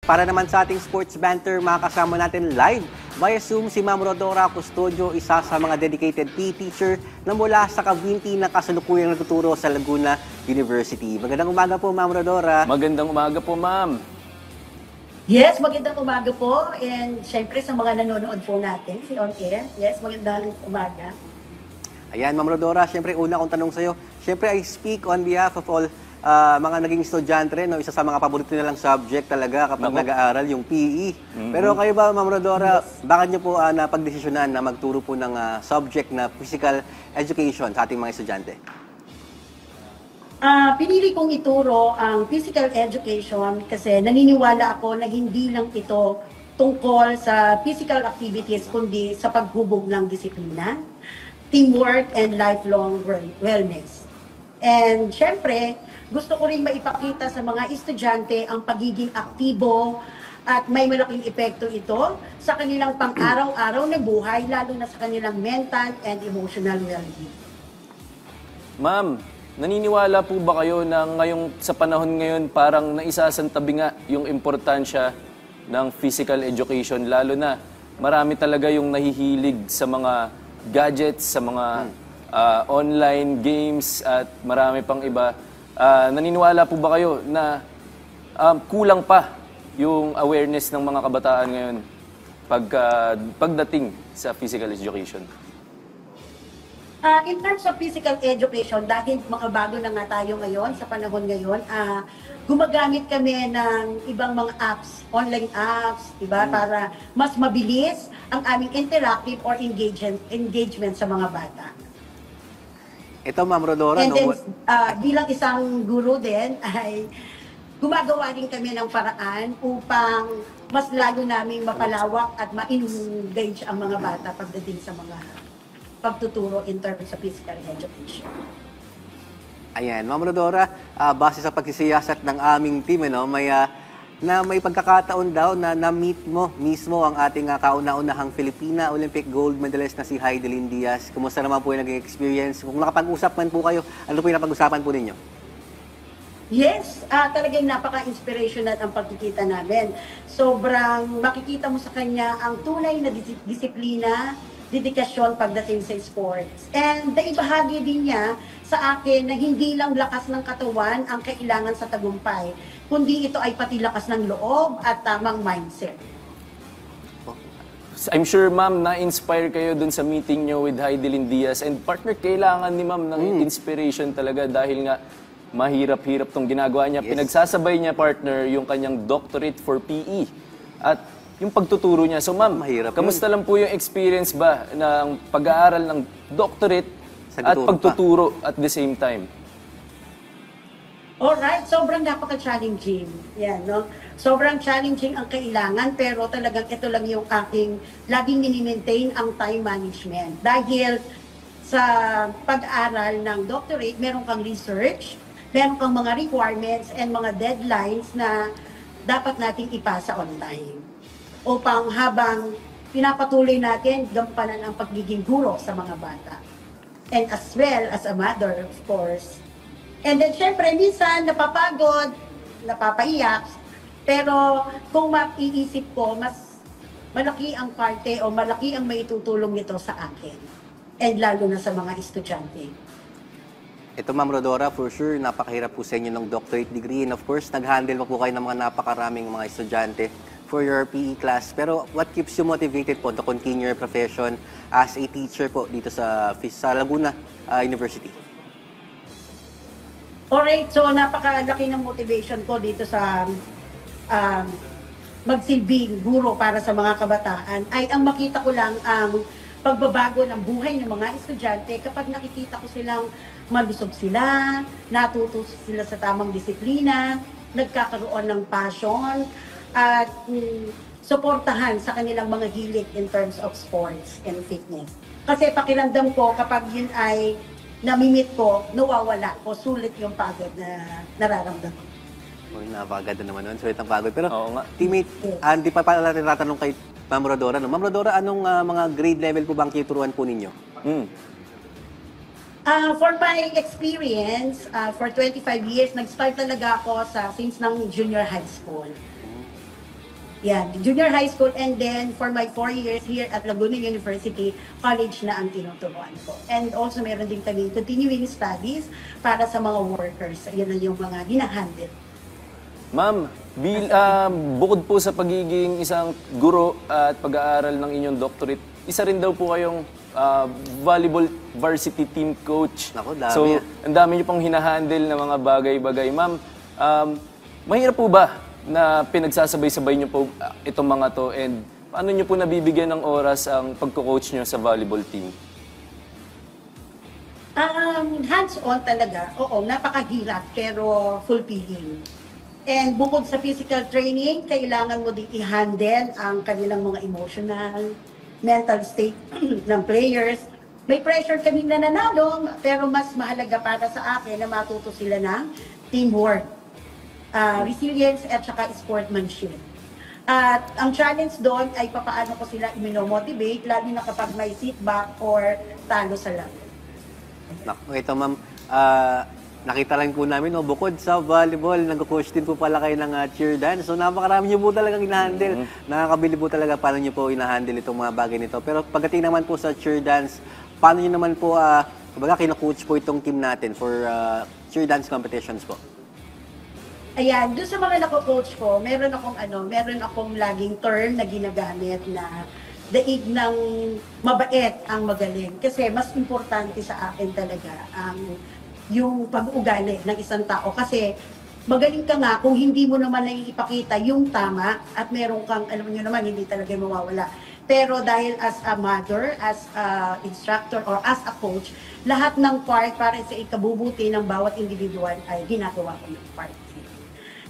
para naman sa ating sports banter, makakasama natin live via Zoom si Ma'am Rodora Custodio, isa sa mga dedicated PE teacher na mula sa Cavinti na kasalukuyang nagtuturo sa Laguna University. Magandang umaga po, Ma'am Rodora. Magandang umaga po, ma'am. Yes, magandang umaga po. And syempre sa mga nanonood po natin, si On Air. Yes, magandang umaga. Ayan, Ma'am Rodora, syempre una kong tanong sa'yo. Syempre, I speak on behalf of all mga naging estudyante rin, no? Isa sa mga paborito nilang subject talaga kapag nag-aaral, yung PE. Pero kayo ba, Ma'am Rodora, bakit niyo po napagdesisyonan na magturo po ng subject na physical education sa ating mga estudyante? Pinili kong ituro ang physical education kasi naniniwala ako na hindi lang ito tungkol sa physical activities kundi sa paghubog ng disiplina, teamwork, and lifelong wellness. And syempre, gusto ko rin maipakita sa mga estudyante ang pagiging aktibo at may malaking epekto ito sa kanilang pang-araw-araw na buhay, lalo na sa kanilang mental and emotional well-being. Ma'am, naniniwala po ba kayo na sa panahon ngayon parang naisasantabi nga yung importansya ng physical education, lalo na marami talaga yung nahihilig sa mga gadgets, sa mga online games at marami pang iba. Naniniwala po ba kayo na kulang pa yung awareness ng mga kabataan ngayon pagdating sa physical education? In terms of physical education, dahil mga bago na nga tayo ngayon, sa panahon ngayon, gumagamit kami ng ibang mga apps, online apps, diba, para mas mabilis ang aming interactive or engagement sa mga bata. Ito, Ma'am Rodora, And then, bilang isang guru din, ay gumagawa din kami ng paraan upang mas lalo naming mapalawak at ma-engage ang mga bata pagdating sa mga pagtuturo in terms of physical education. Ayan, Ma'am Rodora, base sa pagsisiyasat ng aming team, may pagkakataon daw na na-meet mo mismo ang ating kauna-unahang Filipina Olympic gold medalist na si Heidelin Diaz. Kumusta naman po yung naging experience? Kung nakapag-usap man po kayo, ano po yung napag-usapan po ninyo? Yes, talagang napaka-inspirational ang pagkikita namin. Sobrang makikita mo sa kanya ang tunay na disiplina, dedikasyon pagdating sa sports. And naibahagi din niya sa akin na hindi lang lakas ng katawan ang kailangan sa tagumpay, kundi ito ay pati lakas ng loob at tamang mindset. I'm sure, ma'am, na-inspire kayo dun sa meeting nyo with Heidelin Diaz. And partner, kailangan ni ma'am ng inspiration talaga dahil nga mahirap-hirap tong ginagawa niya. Yes. Pinagsasabay niya, partner, yung kanyang doctorate for PE. At yung pagtuturo niya. So, ma'am, Mahirap kamusta lang po yung experience ba ng pag-aaral ng doctorate at pagtuturo at the same time? Alright, sobrang napaka-challenging. Yan, no? Sobrang challenging ang kailangan, pero talagang ito lang yung aking laging mini-maintain ang time management. Dahil sa pag-aaral ng doctorate, meron kang research, meron kang mga requirements and mga deadlines na dapat nating ipasa online. Upang habang pinapatuloy natin, gampanan ang pagiging guro sa mga bata. And as well as a mother, of course. And then, syempre, minsan napapagod, napapaiyak, pero kung maiisip ko, mas malaki ang parte o malaki ang maitutulong nito sa akin. And lalo na sa mga estudyante. Ito, Ma'am Rodora, for sure, napakahirap po sa inyo ng doctorate degree. And of course, nag-handle po kayo ng mga napakaraming mga estudyante for your PE class. Pero what keeps you motivated po to continue your profession as a teacher po dito sa Laguna University? Alright, so napakalaki ng motivation ko dito sa magsilbing guro para sa mga kabataan ay ang makita ko lang ang pagbabago ng buhay ng mga estudyante kapag nakikita ko silang malusog sila, natuto sila sa tamang disiplina, nagkakaroon ng passion, at suportahan sa kanilang mga hilig in terms of sports and fitness. Kasi pakiramdam ko kapag yun ay namimit ko, nawawala o sulit yung pagod na nararamdaman. Uy, napaganda naman nun. Sulit ang pagod. Pero, Oo nga. teammate, hindi pa pala natin tatanong kay Ma'am Rodora. No? Ma'am Rodora, anong mga grade level po bang tuturuan po ninyo? For my experience, for 25 years, nag-start talaga ako since ng junior high school. Yan, junior high school, and then for my 4 years here at Laguna University, college na ang tinuturuan ko. And also meron din kami continuing studies para sa mga workers. Yan ang yung mga hinahandle. Ma'am, bukod po sa pagiging isang guro at pag-aaral ng inyong doctorate, isa rin daw po kayong volleyball varsity team coach. Naku, dami So, ah. ang dami niyo pong hinahandle na mga bagay-bagay. Ma'am, mahirap po ba na pinagsasabay-sabay niyo po itong mga to, and paano niyo po nabibigyan ng oras ang pagko-coach niyo sa volleyball team? Hands-on talaga, oo, napakahirap pero fulfilling. And bukod sa physical training, kailangan mo din i-handle ang kanilang mga emotional, mental state ng players. May pressure kaming nananalo, pero mas mahalaga para sa akin na matuto sila ng teamwork, resilience at saka sportsmanship. At ang challenge doon ay papaano ko sila i-motivate, lalo na kapag may setback or talo sa laro. Naku, ito ma'am, nakita lang po namin, no, bukod sa volleyball, nag-coach din po pala kayo ng cheer dance. So napakarami niyo po talagang inahandle. Nakakabili po talaga paano niyo po inahandle itong mga bagay nito. Pero pagdating naman po sa cheer dance, paano niyo naman po, kumbaga kino-coach po itong team natin for cheer dance competitions po? Ayan, doon sa mga nako-coach ko, meron akong laging term na ginagamit na daig ng mabait ang magaling. Kasi mas importante sa akin talaga ang yung pag-uugali ng isang tao. Kasi magaling ka nga kung hindi mo naman ipakita yung tama at meron kang, alam nyo naman, hindi talaga mawawala. Pero dahil as a mother, as a instructor, or as a coach, lahat ng part para sa ikabubuti ng bawat individual ay ginagawa ko ng part.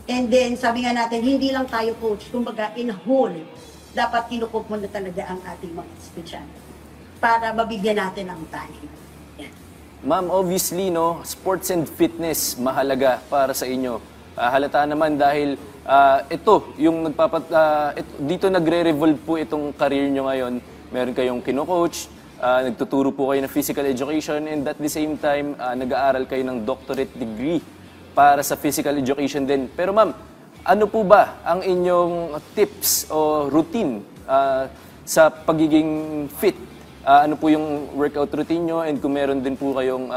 And then, sabi nga natin, hindi lang tayo coach, kumbaga in whole, dapat kinukup mo na talaga ang ating mga estudyante para mabigyan natin ng time. Yan. Ma'am, obviously, no, sports and fitness mahalaga para sa inyo. Halata naman dahil ito, yung dito nagre-revolve po itong career nyo ngayon. Meron kayong kino-coach, nagtuturo po kayo ng physical education, and at the same time, nag-aaral kayo ng doctorate degree para sa physical education din. Pero ma'am, ano po ba ang inyong tips o routine sa pagiging fit? Ano po yung workout routine nyo, and kung meron din po kayong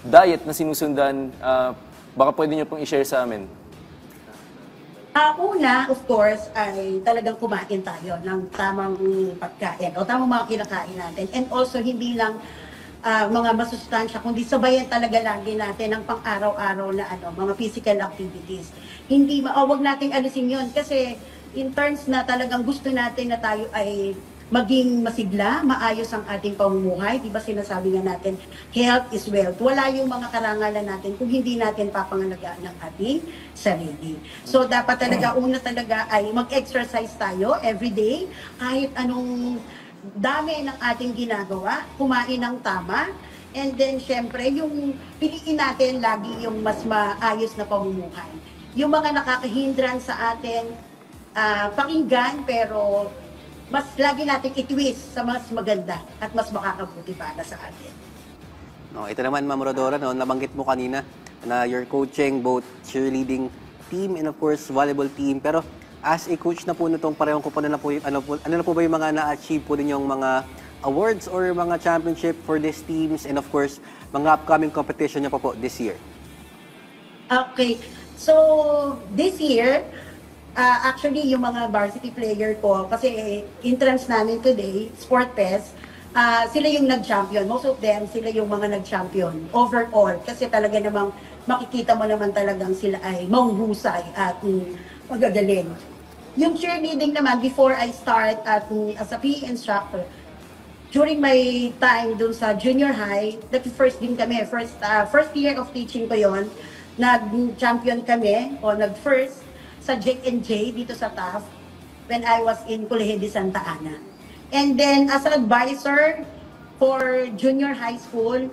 diet na sinusundan, baka pwede nyo pong i-share sa amin. Una, of course, ay talagang kumain tayo ng tamang pagkain o tamang mga kinakain natin. And also, hindi lang mga masustansya, kundi sabayan talaga lagi natin ang pang-araw-araw na mga physical activities. Hindi, wag nating alisin yun kasi in terms na talagang gusto natin na tayo ay maging masigla, maayos ang ating pamumuhay. Di ba sinasabi nga natin, health is wealth. Wala yung mga karangalan natin kung hindi natin papangalagaan ng ating sarili. So dapat talaga, una talaga ay mag-exercise tayo every day, kahit anong dami ng ating ginagawa, kumain ng tama, and then syempre yung piliin natin lagi yung mas maayos na pamumuhay. Yung mga nakakahindran sa atin, pakinggan, pero mas lagi natin i-twist sa mas maganda at mas makakabuti para sa atin. No, ito naman, Ma'am Rodora, no, nabanggit mo kanina na you're coaching both cheerleading team and of course volleyball team. Pero as a coach na po nitong parehong ko po na po, ano na po ba yung mga na-achieve po din yung mga awards or mga championship for these teams, and of course, mga upcoming competition niya pa po this year? Okay, so this year, actually yung mga varsity player ko, kasi entrance namin today, Sport Fest, sila yung nag-champion. Most of them, sila yung mga nag-champion overall. Kasi talaga namang makikita mo naman talagang sila ay mahuhusay at magagaling. Yung cheerleading naman, before I start as a PE instructor, during my time dun sa junior high, first din kami, first year of teaching ko yon, nag-champion kami, o nag-first sa J&J dito sa TAF when I was in Colegio de Santa Ana. And then as an advisor for junior high school,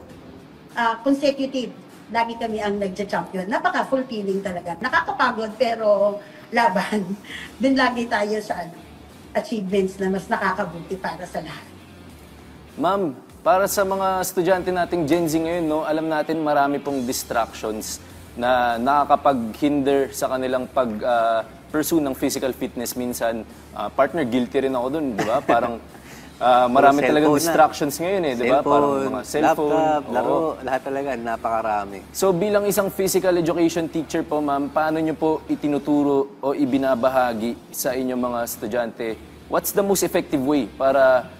consecutive, lagi kami ang nag-champion. Napaka-fulfilling talaga. Nakakapagod pero laban. Dun lagi tayo sa achievements na mas nakakabuti para sa lahat. Ma'am, para sa mga estudyante nating Gen Z ngayon, no, alam natin marami pong distractions na nakakapag-hinder sa kanilang mag-pursue ng physical fitness minsan, partner, guilty rin ako dun, di ba? Parang marami Puro talagang cellphone na. distractions ngayon eh, di ba? Parang mga cellphone. laptop, oo. laro, lahat talaga, napakarami. So bilang isang physical education teacher po, ma'am, paano nyo po itinuturo o ibinabahagi sa inyong mga estudyante? What's the most effective way para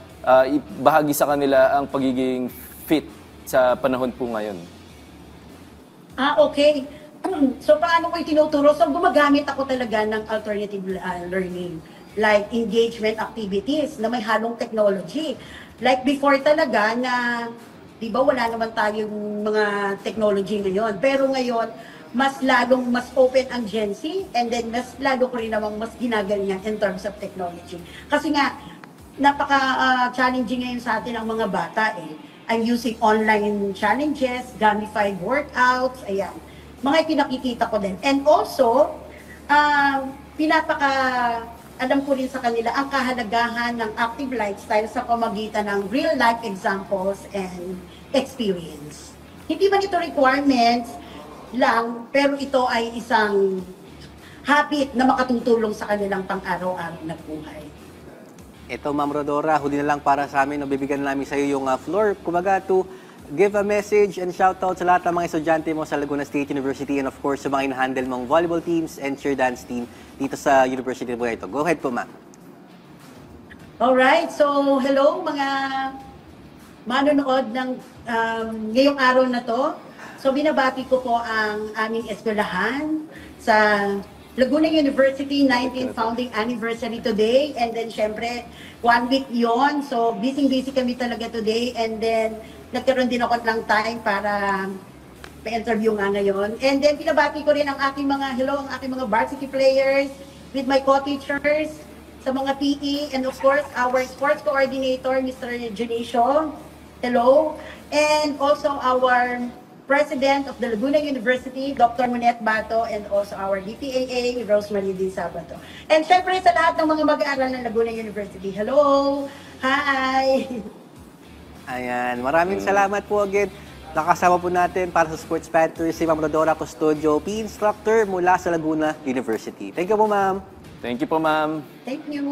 ibahagi sa kanila ang pagiging fit sa panahon po ngayon? Okay. So, paano ko itinuturo? So, gumagamit ako talaga ng alternative learning. Like engagement activities na may halong technology. Like before talaga na, di ba wala naman tayong mga technology ngayon. Pero ngayon, mas open ang Gen Z and then mas lalo ko rin namang mas ginaganyan in terms of technology. Kasi nga, napaka-challenging ngayon sa atin ang mga bata eh. I'm using online challenges, gamified workouts, ayan. Mga pinakikita ko din. And also, alam ko rin sa kanila ang kahalagahan ng active lifestyle sa pamagitan ng real-life examples and experience. Hindi man ito requirements lang, pero ito ay isang habit na makatutulong sa kanilang pang-araw-araw na buhay. Ito, Ma'am Rodora, huli na lang para sa amin, nabibigyan namin sa iyo yung floor. Kumaga to give a message and shoutout sa lahat ng mga estudyante mo sa Laguna State University and of course sa mga in-handle mong volleyball teams and cheer dance team dito sa university mo ito. Go ahead po, Ma'am. Alright, so hello mga manonood ng ngayong araw na to. So binabati ko po ang aming eskwelahan sa Laguna University 19th founding anniversary today, and then syempre 1 week yon, so busy kami talaga today, and then nagkaroon din ako ng time para pa-interview nga ngayon. And then pinabati ko rin ang aking mga varsity players with my co-teachers sa mga PE, and of course our sports coordinator Mr. Junicio, hello, and also our President of the Laguna University, Dr. Monet Bato, and also our DPAA, Rosemary D. Sabato. And syempre sa lahat ng mga mag-aaral ng Laguna University, hello! Hi! Ayan, maraming salamat po again. Nakasama po natin para sa Sports Pantry si Ma'am Rodora Custodio, PE instructor mula sa Laguna University. Thank you po, Ma'am. Thank you po, ma'am. Thank you!